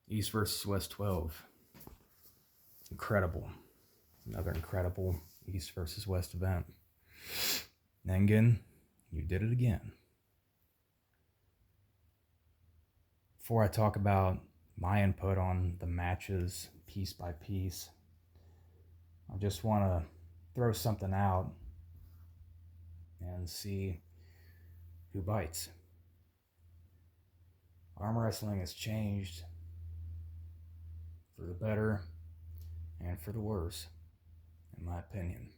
East versus West 12. Incredible. Another incredible East versus West event. Nengen, you did it again. Before I talk about my input on the matches piece by piece, I just want to throw something out and see who bites. Arm wrestling has changed for the better and for the worse, in my opinion.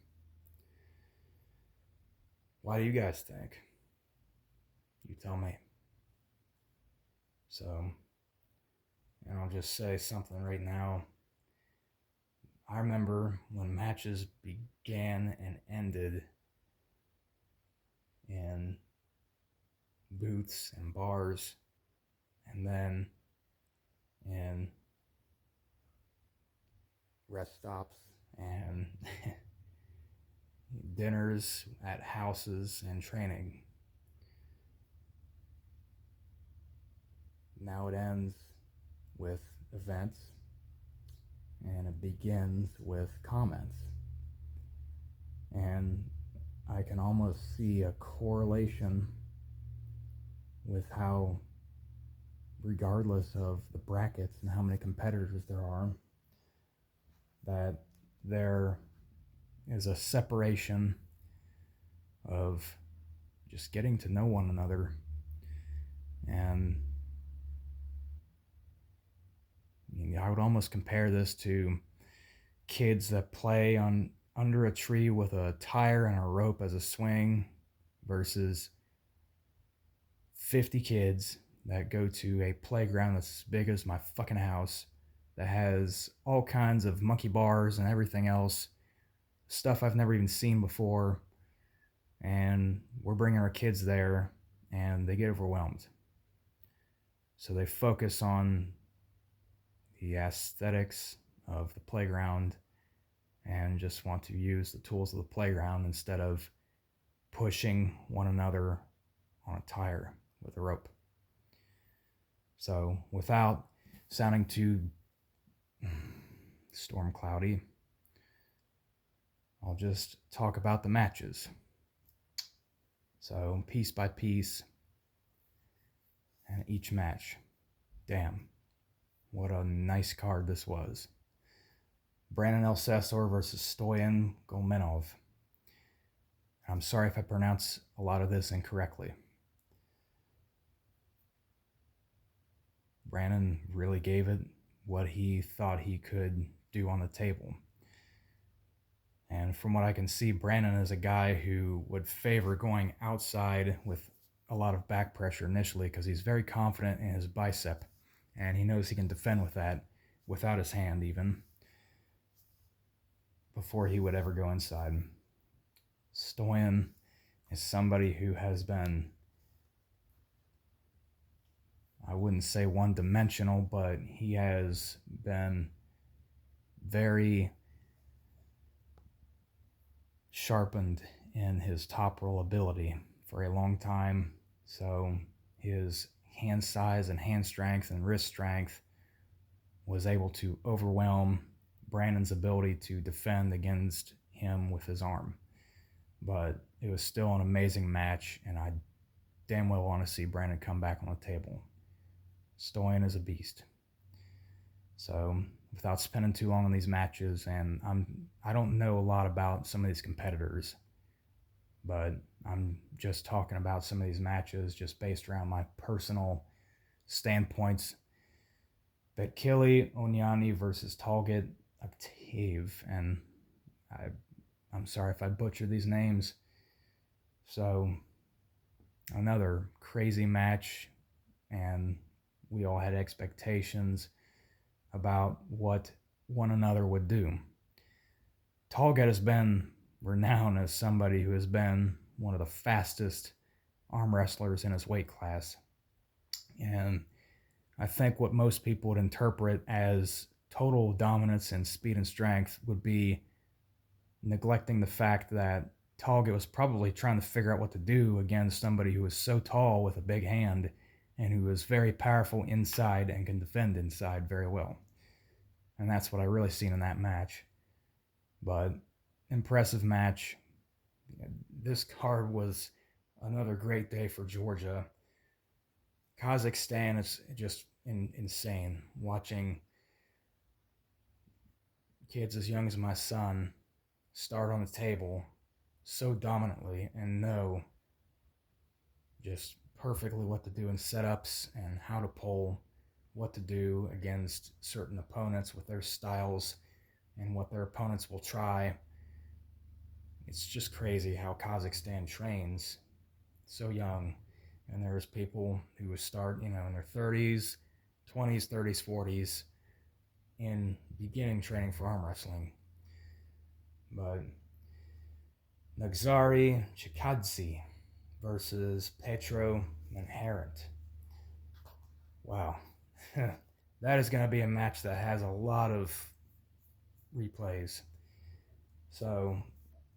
Why do you guys think? You tell me. So, and I'll just say something right now. I remember when matches began and ended in booths and bars, and then in rest stops and dinners at houses and training. Now it ends with events and it begins with comments. And I can almost see a correlation with how, regardless of the brackets and how many competitors there are, that there is a separation of just getting to know one another. And I would almost compare this to kids that play on under a tree with a tire and a rope as a swing versus 50 kids that go to a playground that's as big as my fucking house that has all kinds of monkey bars and everything else, stuff I've never even seen before, and we're bringing our kids there and they get overwhelmed. So they focus on the aesthetics of the playground and just want to use the tools of the playground instead of pushing one another on a tire with a rope. So without sounding too storm cloudy, I'll just talk about the matches. So piece by piece, and each match. Damn, what a nice card this was. Brandon Elsesor versus Stoyan Golmenov. I'm sorry if I pronounce a lot of this incorrectly. Brandon really gave it what he thought he could do on the table. And from what I can see, Brandon is a guy who would favor going outside with a lot of back pressure initially because he's very confident in his bicep and he knows he can defend with that without his hand even before he would ever go inside. Stoyan is somebody who has been, I wouldn't say one-dimensional, but he has been very sharpened in his top roll ability for a long time. So his hand size and hand strength and wrist strength was able to overwhelm Brandon's ability to defend against him with his arm. But it was still an amazing match, and I damn well want to see Brandon come back on the table. Stoyan is a beast. So without spending too long on these matches, and I don't know a lot about some of these competitors, but I'm just talking about some of these matches just based around my personal standpoints. Betkili Onyani versus Talget Octave, and I'm sorry if I butchered these names. So another crazy match, and we all had expectations about what one another would do. Talget has been renowned as somebody who has been one of the fastest arm wrestlers in his weight class. And I think what most people would interpret as total dominance and speed and strength would be neglecting the fact that Talget was probably trying to figure out what to do against somebody who was so tall with a big hand and who is very powerful inside and can defend inside very well. And that's what I really seen in that match. But impressive match. This card was another great day for Georgia. Kazakhstan is just insane. Watching kids as young as my son start on the table so dominantly and know just perfectly what to do in setups and how to pull, what to do against certain opponents with their styles and what their opponents will try. It's just crazy how Kazakhstan trains so young. And there's people who start, in their 30s, 20s, 30s, 40s in beginning training for arm wrestling. But Nazary Chikadze versus Petro Manharant. Wow. That is going to be a match that has a lot of replays. So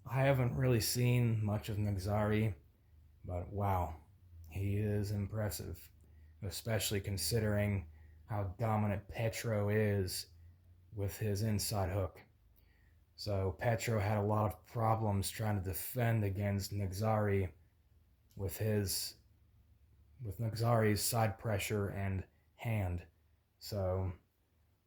I haven't really seen much of Nazary, but wow, he is impressive, especially considering how dominant Petro is with his inside hook. So Petro had a lot of problems trying to defend against Nazary with Nazary's side pressure and hand. So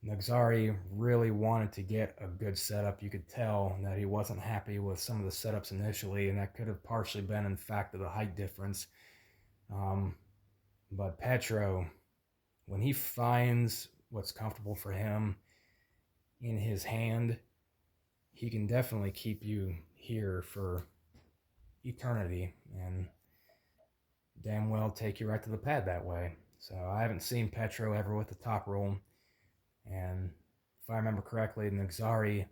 Nazary really wanted to get a good setup. You could tell that he wasn't happy with some of the setups initially, and that could have partially been in fact of the height difference. But Petro, when he finds what's comfortable for him in his hand, he can definitely keep you here for eternity and damn well take you right to the pad that way. So I haven't seen Petro ever with the top roll. And if I remember correctly, Nazary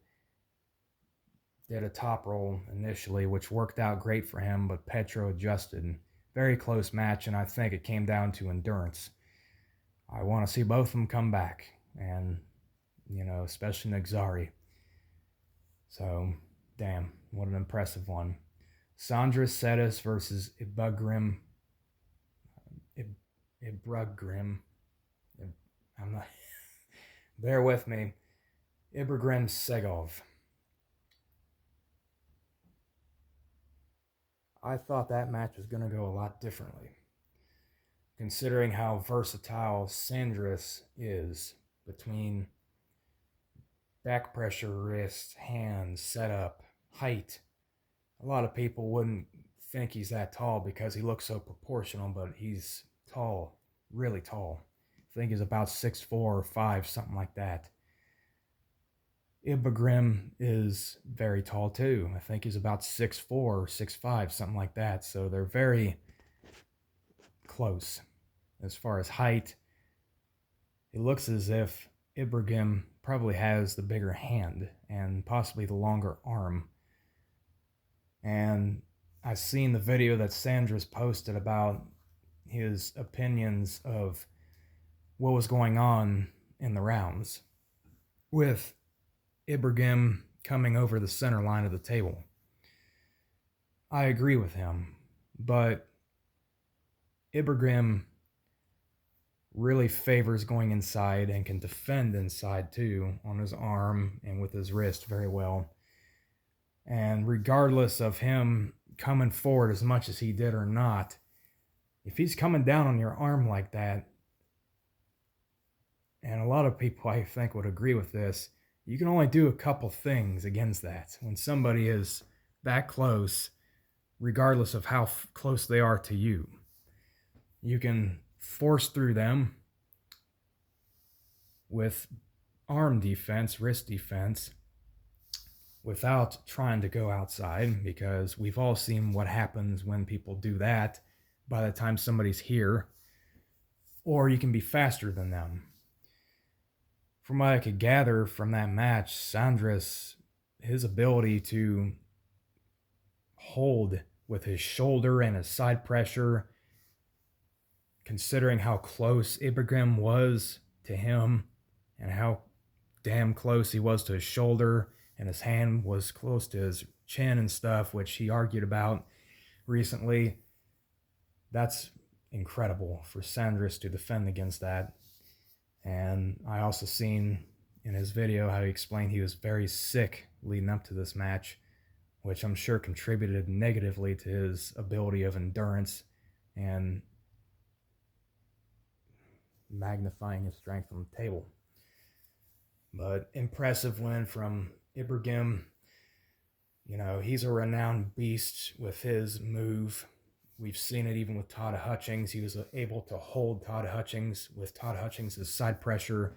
did a top roll initially, which worked out great for him, but Petro adjusted. Very close match, and I think it came down to endurance. I want to see both of them come back, and, especially Nazary. So, damn, what an impressive one. Sandra Setis versus Ibragim. I'm not... Bear with me. Ibragim Segov. I thought that match was going to go a lot differently, considering how versatile Sandris is between back pressure, wrist, hands, setup, height. A lot of people wouldn't think he's that tall because he looks so proportional, but he's tall, really tall. I think he's about 6'4" or 5", something like that. Ibragim is very tall too. I think he's about 6'4" or 6'5", something like that. So they're very close as far as height. It looks as if Ibragim probably has the bigger hand and possibly the longer arm. And I've seen the video that Sandra's posted about his opinions of what was going on in the rounds with Ibragim coming over the center line of the table. I agree with him, but Ibragim really favors going inside and can defend inside too on his arm and with his wrist very well. And regardless of him coming forward as much as he did or not, if he's coming down on your arm like that, and a lot of people I think would agree with this, you can only do a couple things against that. When somebody is that close, regardless of how close they are to you, you can force through them with arm defense, wrist defense, without trying to go outside, because we've all seen what happens when people do that by the time somebody's here. Or you can be faster than them. From what I could gather from that match, Sandris, his ability to hold with his shoulder and his side pressure, considering how close Ibragim was to him and how damn close he was to his shoulder, and his hand was close to his chin and stuff, which he argued about recently. That's incredible for Sandris to defend against that. And I also seen in his video how he explained he was very sick leading up to this match, which I'm sure contributed negatively to his ability of endurance and magnifying his strength on the table. But impressive win from Ibrahim. You know, he's a renowned beast with his move. We've seen it even with Todd Hutchings. He was able to hold Todd Hutchings with Todd Hutchings' side pressure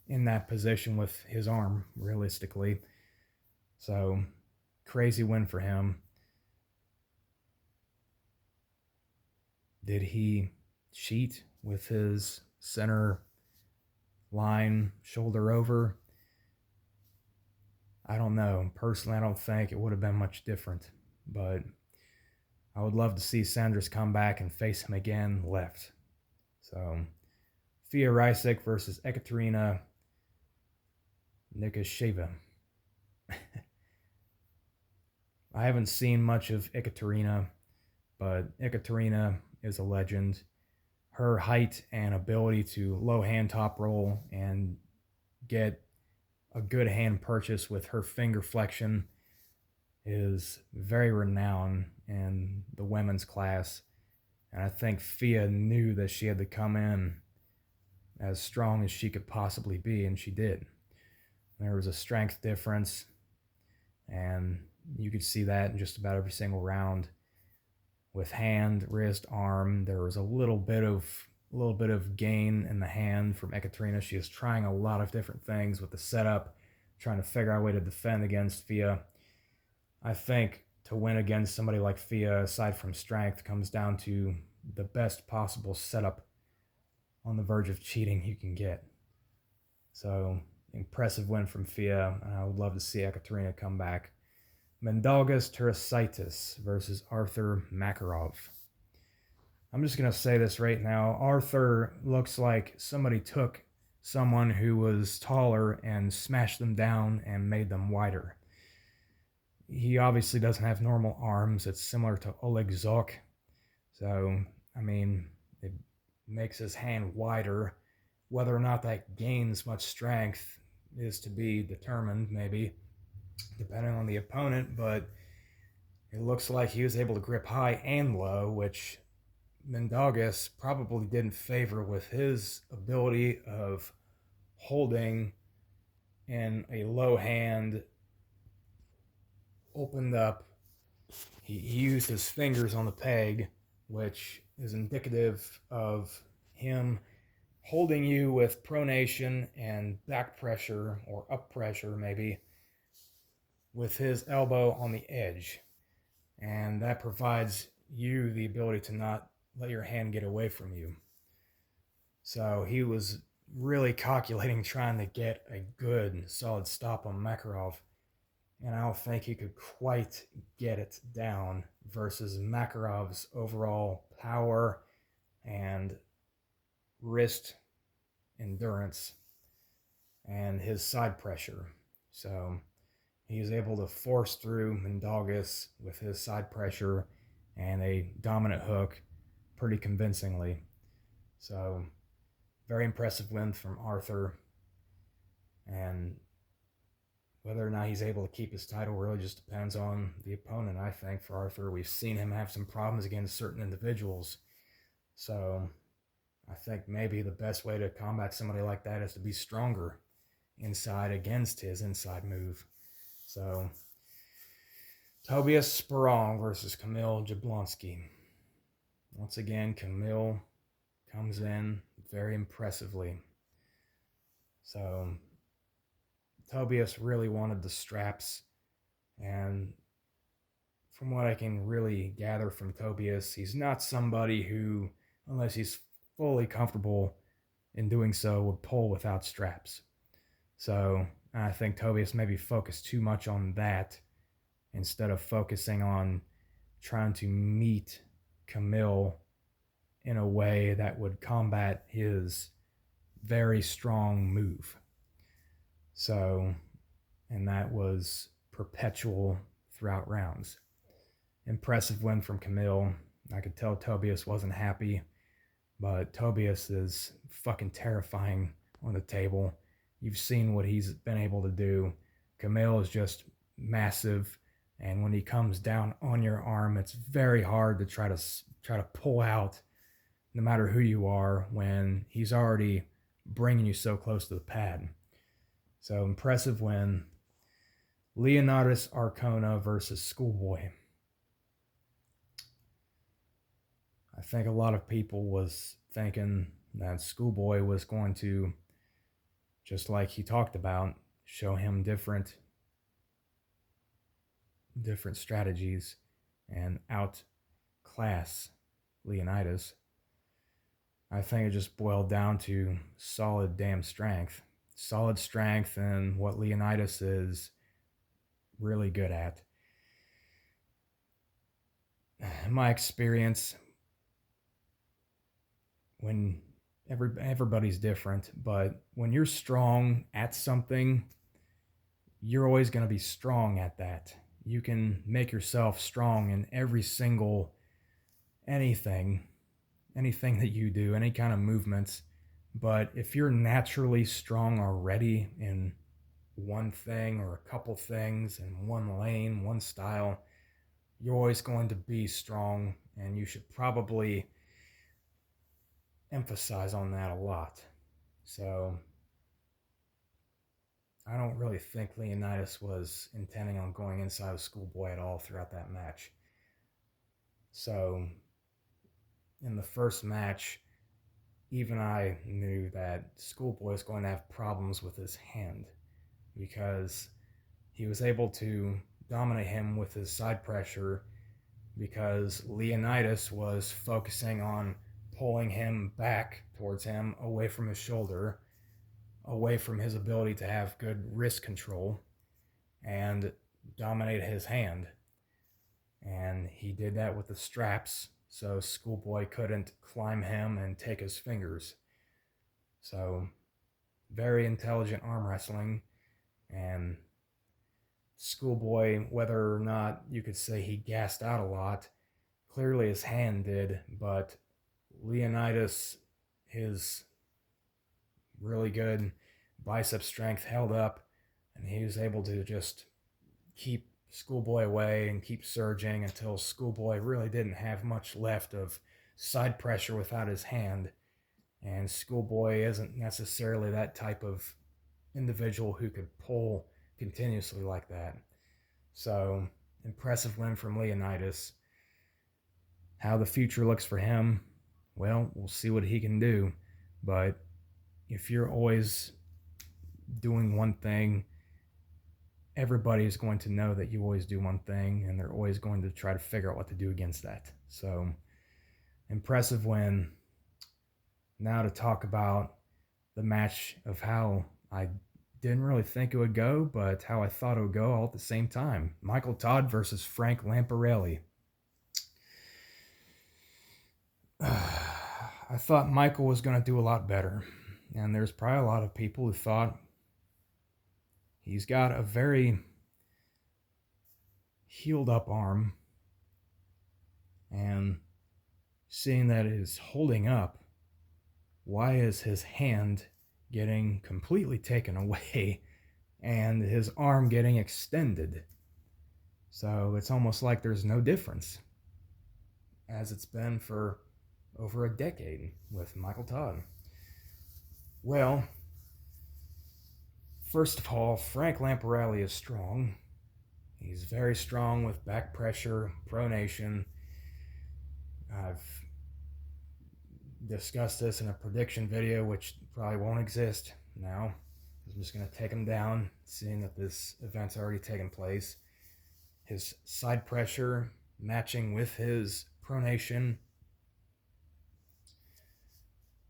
in that position with his arm, realistically. So, crazy win for him. Did he cheat with his center line shoulder over? I don't know. Personally, I don't think it would have been much different. But I would love to see Sandris come back and face him again left. So, Fia Rysik versus Ekaterina Nikasheva. I haven't seen much of Ekaterina, but Ekaterina is a legend. Her height and ability to low hand top roll and get a good hand purchase with her finger flexion is very renowned in the women's class. And I think Fia knew that she had to come in as strong as she could possibly be, and she did. There was a strength difference, and you could see that in just about every single round. With hand, wrist, arm, there was a little bit of gain in the hand from Ekaterina. She was trying a lot of different things with the setup, trying to figure out a way to defend against Fia. I think to win against somebody like Fia, aside from strength, comes down to the best possible setup on the verge of cheating you can get. So, impressive win from Fia, and I would love to see Ekaterina come back. Mindaugas Terasaitis versus Arthur Makarov. I'm just going to say this right now. Arthur looks like somebody took someone who was taller and smashed them down and made them wider. He obviously doesn't have normal arms. It's similar to Oleg Zok. So, I mean, it makes his hand wider. Whether or not that gains much strength is to be determined, maybe, depending on the opponent, but it looks like he was able to grip high and low, which Mindaugas probably didn't favor with his ability of holding in a low hand, opened up. He used his fingers on the peg, which is indicative of him holding you with pronation and back pressure, or up pressure maybe, with his elbow on the edge. And that provides you the ability to not let your hand get away from you. So he was really calculating trying to get a good solid stop on Makarov, and I don't think he could quite get it down versus Makarov's overall power and wrist endurance and his side pressure. So he was able to force through Mindaugas with his side pressure and a dominant hook pretty convincingly. So, very impressive win from Arthur. And whether or not he's able to keep his title really just depends on the opponent, I think, for Arthur. We've seen him have some problems against certain individuals. So, I think maybe the best way to combat somebody like that is to be stronger inside against his inside move. So, Tobias Sperong versus Kamil Jablonski. Once again, Kamil comes in very impressively. So, Tobias really wanted the straps, and from what I can really gather from Tobias, he's not somebody who, unless he's fully comfortable in doing so, would pull without straps. So, I think Tobias maybe focused too much on that instead of focusing on trying to meet Kamil in a way that would combat his very strong move. So, and that was perpetual throughout rounds. Impressive win from Kamil. I could tell Tobias wasn't happy. But Tobias is fucking terrifying on the table. You've seen what he's been able to do. Kamil is just massive, and when he comes down on your arm, it's very hard to try to pull out, no matter who you are, when he's already bringing you so close to the pad. So impressive win. Leonidas Arcona versus Schoolboy. I think a lot of people was thinking that Schoolboy was going to, just like he talked about, show him different strategies and outclass Leonidas. I think it just boiled down to solid damn strength. Solid strength and what Leonidas is really good at. In my experience, when everybody's different, but when you're strong at something, you're always going to be strong at that. You can make yourself strong in every single anything that you do, any kind of movements. But if you're naturally strong already in one thing or a couple things in one lane, one style, you're always going to be strong, and you should probably emphasize on that a lot. So I don't really think Leonidas was intending on going inside of Schoolboy at all throughout that match. So in the first match, even I knew that Schoolboy was going to have problems with his hand, because he was able to dominate him with his side pressure, because Leonidas was focusing on pulling him back towards him, away from his shoulder, away from his ability to have good wrist control, and dominate his hand. And he did that with the straps, so Schoolboy couldn't climb him and take his fingers. So very intelligent arm wrestling. And Schoolboy, whether or not you could say he gassed out a lot, clearly his hand did, but Leonidas, his really good bicep strength held up, and he was able to just keep Schoolboy away and keep surging until Schoolboy really didn't have much left of side pressure without his hand. And Schoolboy isn't necessarily that type of individual who could pull continuously like that. So, impressive win from Leonidas. How the future looks for him, well, we'll see what he can do. But if you're always doing one thing, everybody is going to know that you always do one thing, and they're always going to try to figure out what to do against that. So, impressive win. Now to talk about the match of how I didn't really think it would go, but how I thought it would go all at the same time. Michael Todd versus Frank Lamparelli. I thought Michael was going to do a lot better. And there's probably a lot of people who thought he's got a very healed up arm. And seeing that it is holding up, why is his hand getting completely taken away and his arm getting extended? So it's almost like there's no difference, as it's been for over a decade with Michael Todd. Well, first of all, Frank Lamparelli is strong. He's very strong with back pressure, pronation. I've discussed this in a prediction video, which probably won't exist now. I'm just going to take him down, seeing that this event's already taken place. His side pressure matching with his pronation.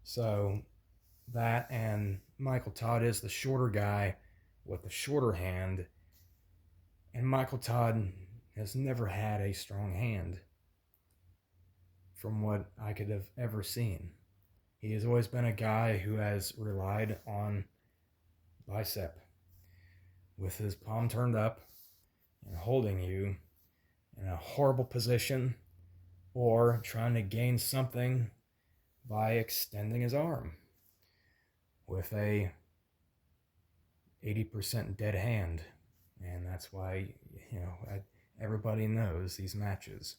So that, and Michael Todd is the shorter guy with the shorter hand, and Michael Todd has never had a strong hand from what I could have ever seen. He has always been a guy who has relied on bicep, with his palm turned up and holding you in a horrible position, or trying to gain something by extending his arm with a 80% dead hand. And that's why, everybody knows these matches.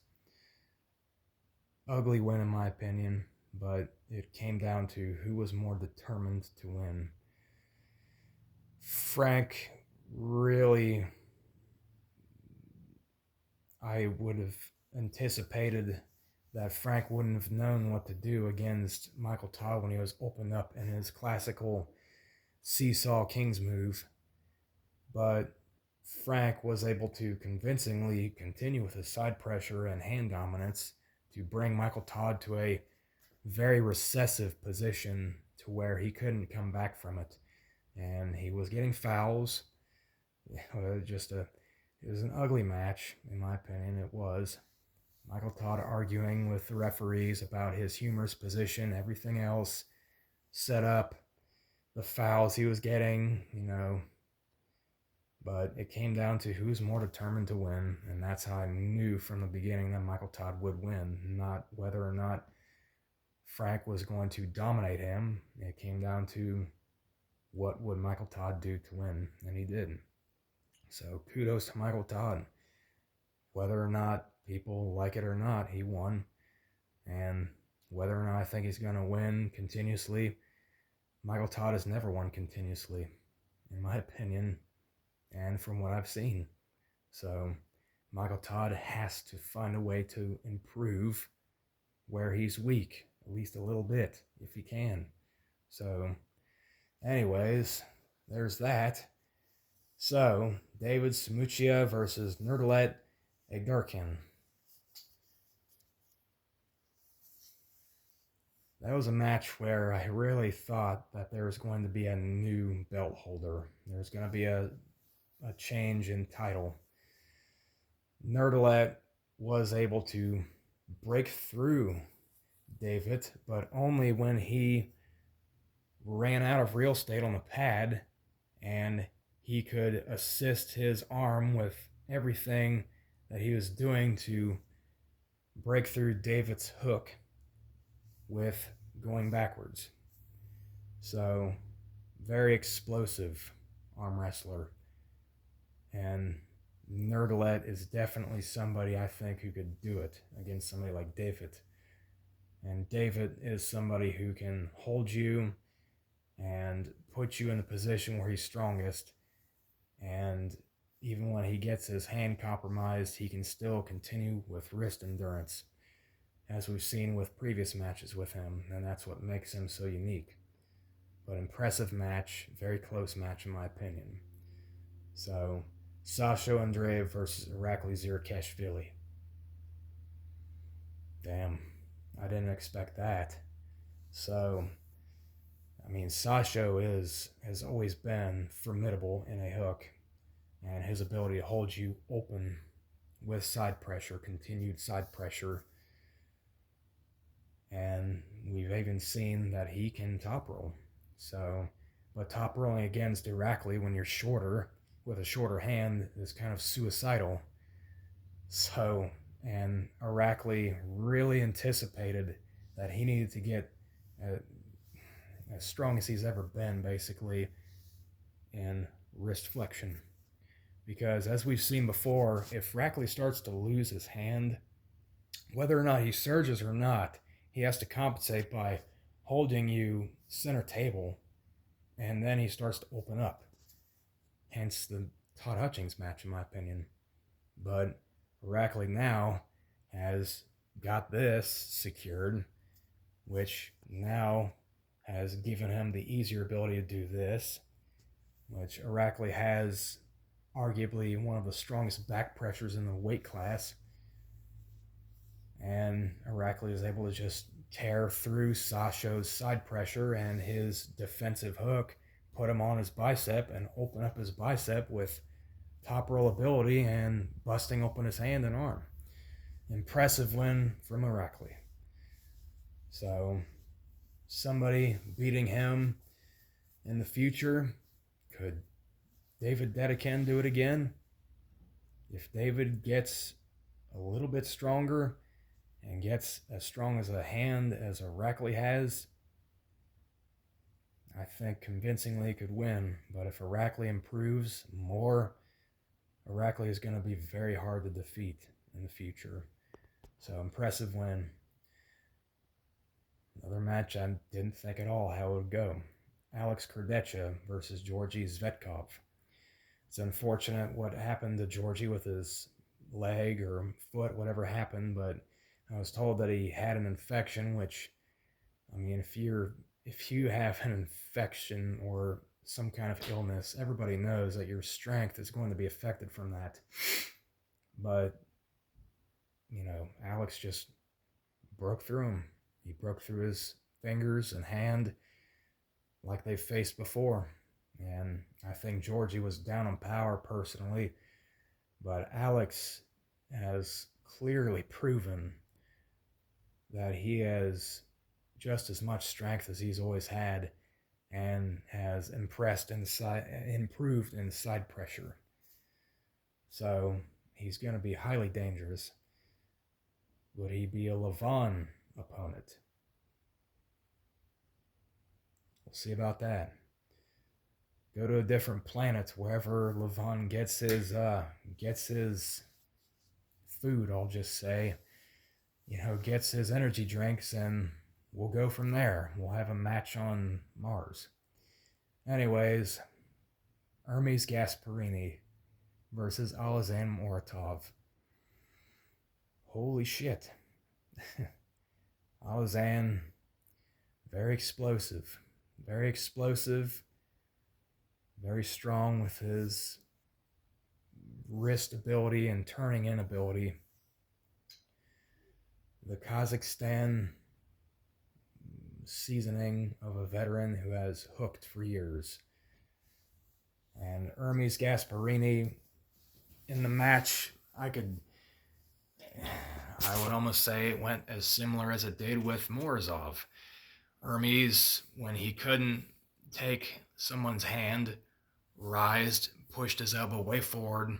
Ugly win in my opinion, but it came down to who was more determined to win. Frank really, I would have anticipated that Frank wouldn't have known what to do against Michael Todd when he was opened up in his classical Seesaw Kings move. But Frank was able to convincingly continue with his side pressure and hand dominance to bring Michael Todd to a very recessive position to where he couldn't come back from it. And he was getting fouls. It was an ugly match, in my opinion. It was. Michael Todd arguing with the referees about his humorous position, everything else set up, the fouls he was getting, But it came down to who's more determined to win, and that's how I knew from the beginning that Michael Todd would win, not whether or not Frank was going to dominate him. It came down to what would Michael Todd do to win, and he did. So kudos to Michael Todd. Whether or not people like it or not, he won. And whether or not I think he's going to win continuously, Michael Todd has never won continuously, in my opinion, and from what I've seen. So Michael Todd has to find a way to improve where he's weak, at least a little bit, if he can. So anyways, there's that. So, David Smuchia versus Nurdalet Agdarkin. That was a match where I really thought that there was going to be a new belt holder. There's going to be a change in title. Nurdalet was able to break through David, but only when he ran out of real estate on the pad and he could assist his arm with everything that he was doing to break through David's hook with going backwards. So, very explosive arm wrestler. And Nurdalet is definitely somebody I think who could do it against somebody like David. And David is somebody who can hold you and put you in the position where he's strongest. And even when he gets his hand compromised, he can still continue with wrist endurance, as we've seen with previous matches with him, and that's what makes him so unique. But impressive match, very close match in my opinion. So, Sasha Andreev versus Irakli Zirikashvili. Damn, I didn't expect that. So, Sasha has always been formidable in a hook, and his ability to hold you open with side pressure, continued side pressure. And we've even seen that he can top roll. So, but top rolling against Irakli when you're shorter, with a shorter hand, is kind of suicidal. So, and Irakli really anticipated that he needed to get as strong as he's ever been, basically, in wrist flexion. Because as we've seen before, if Irakli starts to lose his hand, whether or not he surges or not, he has to compensate by holding you center table, and then he starts to open up. Hence the Todd Hutchings match, in my opinion. But Irakli now has got this secured, which now has given him the easier ability to do this, which Irakli has arguably one of the strongest back pressures in the weight class. And Irakli is able to just tear through Sasha's side pressure and his defensive hook, put him on his bicep, and open up his bicep with top roll ability and busting open his hand and arm. Impressive win from Irakli. So, somebody beating him in the future. Could David Dedekin do it again? If David gets a little bit stronger and gets as strong as a hand as Irakli has, I think convincingly could win. But if Irakli improves more, Irakli is going to be very hard to defeat in the future. So impressive win. Another match I didn't think at all how it would go. Alex Kurdecha versus Georgi Zvetkov. It's unfortunate what happened to Georgie with his leg or foot, whatever happened, but I was told that he had an infection, which, I mean, if you have an infection or some kind of illness, everybody knows that your strength is going to be affected from that. But, Alex just broke through him. He broke through his fingers and hand like they faced before. And I think Georgie was down on power personally, but Alex has clearly proven that he has just as much strength as he's always had and has improved in side pressure. So he's going to be highly dangerous. Would he be a Levan opponent? We'll see about that. Go to a different planet, wherever Levan gets his food, I'll just say. Gets his energy drinks, and we'll go from there. We'll have a match on Mars. Anyways, Hermes Gasparini versus Alazan Muratov. Holy shit. Alazan, very explosive. Very strong with his wrist ability and turning in ability. The Kazakhstan seasoning of a veteran who has hooked for years. And Hermes Gasparini, in the match, I would almost say it went as similar as it did with Morozov. Hermes, when he couldn't take someone's hand, rised, pushed his elbow way forward,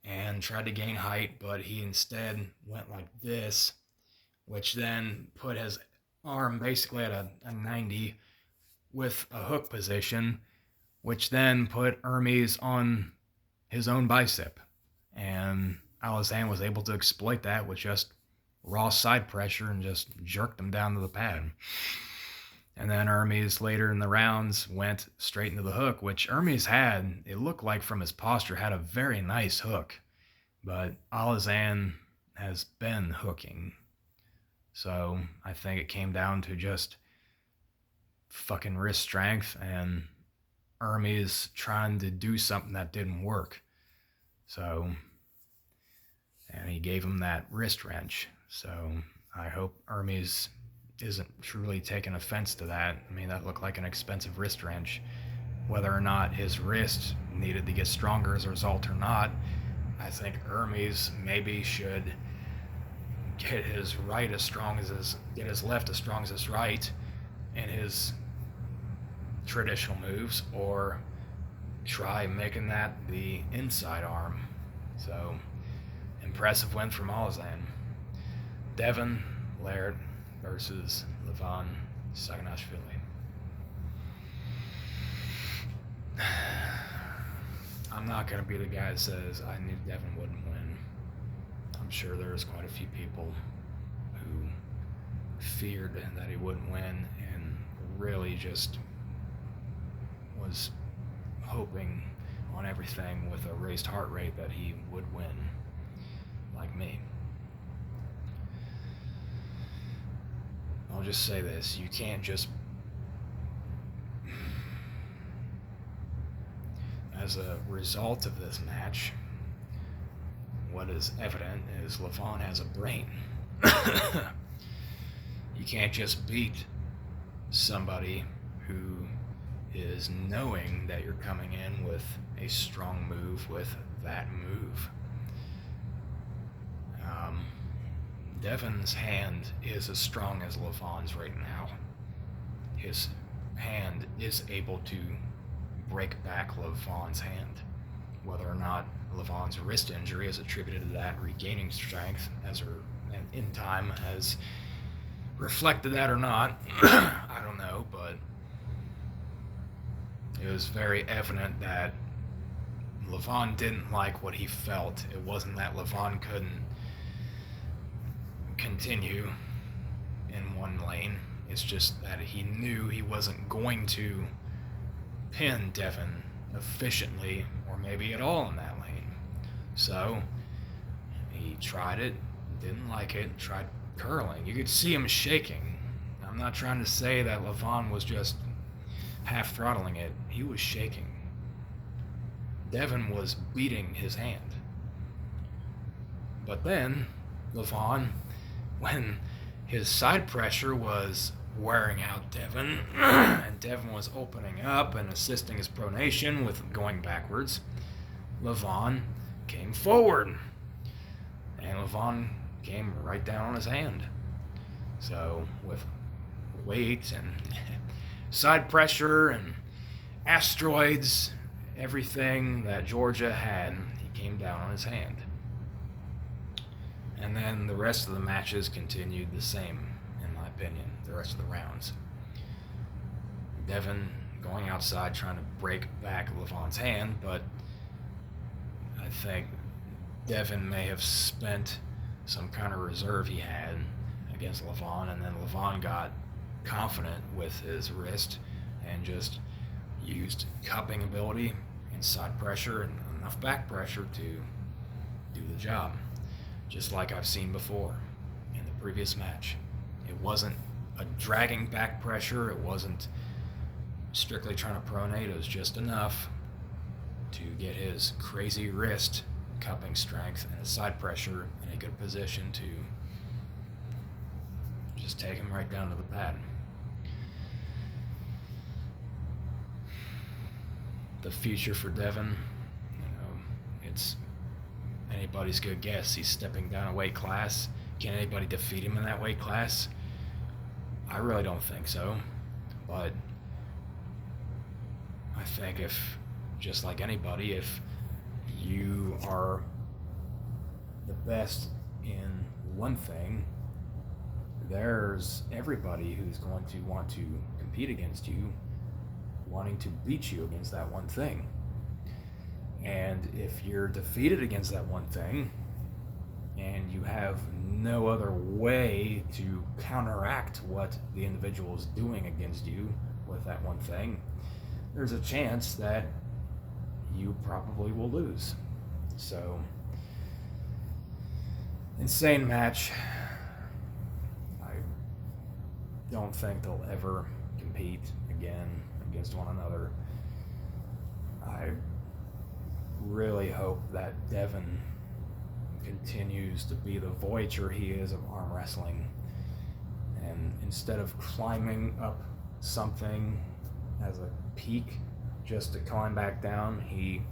and tried to gain height, but he instead went like this, which then put his arm basically at a 90 with a hook position, which then put Hermes on his own bicep. And Alazan was able to exploit that with just raw side pressure and just jerked him down to the pad. And then Hermes later in the rounds went straight into the hook, which Hermes had, it looked like from his posture, had a very nice hook. But Alazan has been hooking. So I think it came down to just fucking wrist strength and Hermes trying to do something that didn't work. So, and he gave him that wrist wrench. So I hope Hermes isn't truly taking offense to that. I mean, that looked like an expensive wrist wrench. Whether or not his wrist needed to get stronger as a result or not, I think Hermes maybe should get his right as strong as get his left as strong as his right in his traditional moves, or try making that the inside arm. So, impressive win from Alazan. Devin Laird versus Levan Saginashvili. I'm not going to be the guy that says I knew Devin wouldn't win. I'm sure there's quite a few people who feared that he wouldn't win and really just was hoping on everything with a raised heart rate that he would win, like me. I'll just say this, you can't just, as a result of this match, what is evident is Levan has a brain. You can't just beat somebody who is knowing that you're coming in with a strong move with that move. Devin's hand is as strong as Levan's right now. His hand is able to break back Levan's hand. Whether or not Levan's wrist injury is attributed to that regaining strength as her and in time has reflected that or not. I don't know, but it was very evident that Levon didn't like what he felt. It wasn't that Levon couldn't continue in one lane. It's just that he knew he wasn't going to pin Devin efficiently or maybe at all in that lane. So he tried it, didn't like it, tried curling. You could see him shaking. I'm not trying to say that Levon was just half throttling it. He was shaking. Devin was beating his hand. But then Levon, when his side pressure was wearing out Devin, and Devin was opening up and assisting his pronation with going backwards, Levon came forward. And Levon came right down on his hand. So with weight and side pressure and asteroids, everything that Georgia had, he came down on his hand. And then the rest of the matches continued the same, in my opinion, the rest of the rounds. Devin going outside trying to break back Levon's hand, but I think Devin may have spent some kind of reserve he had against Levon, and then Levon got confident with his wrist and just used cupping ability and side pressure and enough back pressure to do the job, just like I've seen before in the previous match. It wasn't a dragging back pressure, it wasn't strictly trying to pronate, it was just enough to get his crazy wrist cupping strength and his side pressure in a good position to just take him right down to the pad. The future for Devin, it's anybody's good guess. He's stepping down a weight class. Can anybody defeat him in that weight class? I really don't think so. But I think if, just like anybody, if you are the best in one thing, there's everybody who's going to want to compete against you, wanting to beat you against that one thing. And if you're defeated against that one thing, and you have no other way to counteract what the individual is doing against you with that one thing, there's a chance that you probably will lose. So, insane match. I don't think they'll ever compete again against one another. I really hope that Devin continues to be the Voyager he is of arm wrestling, and instead of climbing up something as a peak just to climb back down, he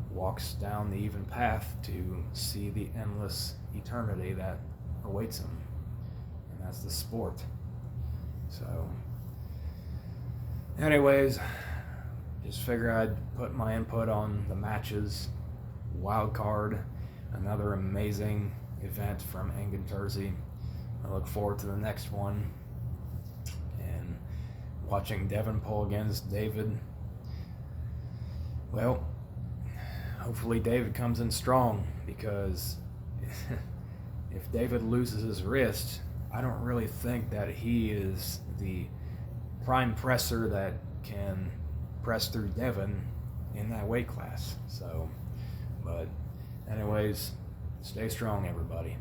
walks down the even path to see the endless eternity that awaits him, and that's the sport. So anyways, just figure I'd put my input on the matches. Wild card, another amazing event from Engin Terzi. I look forward to the next one, and watching Devin pull against David. Well, hopefully David comes in strong, because if David loses his wrist, I don't really think that he is the prime presser that can press through Devin in that weight class. So, but anyways, stay strong, everybody.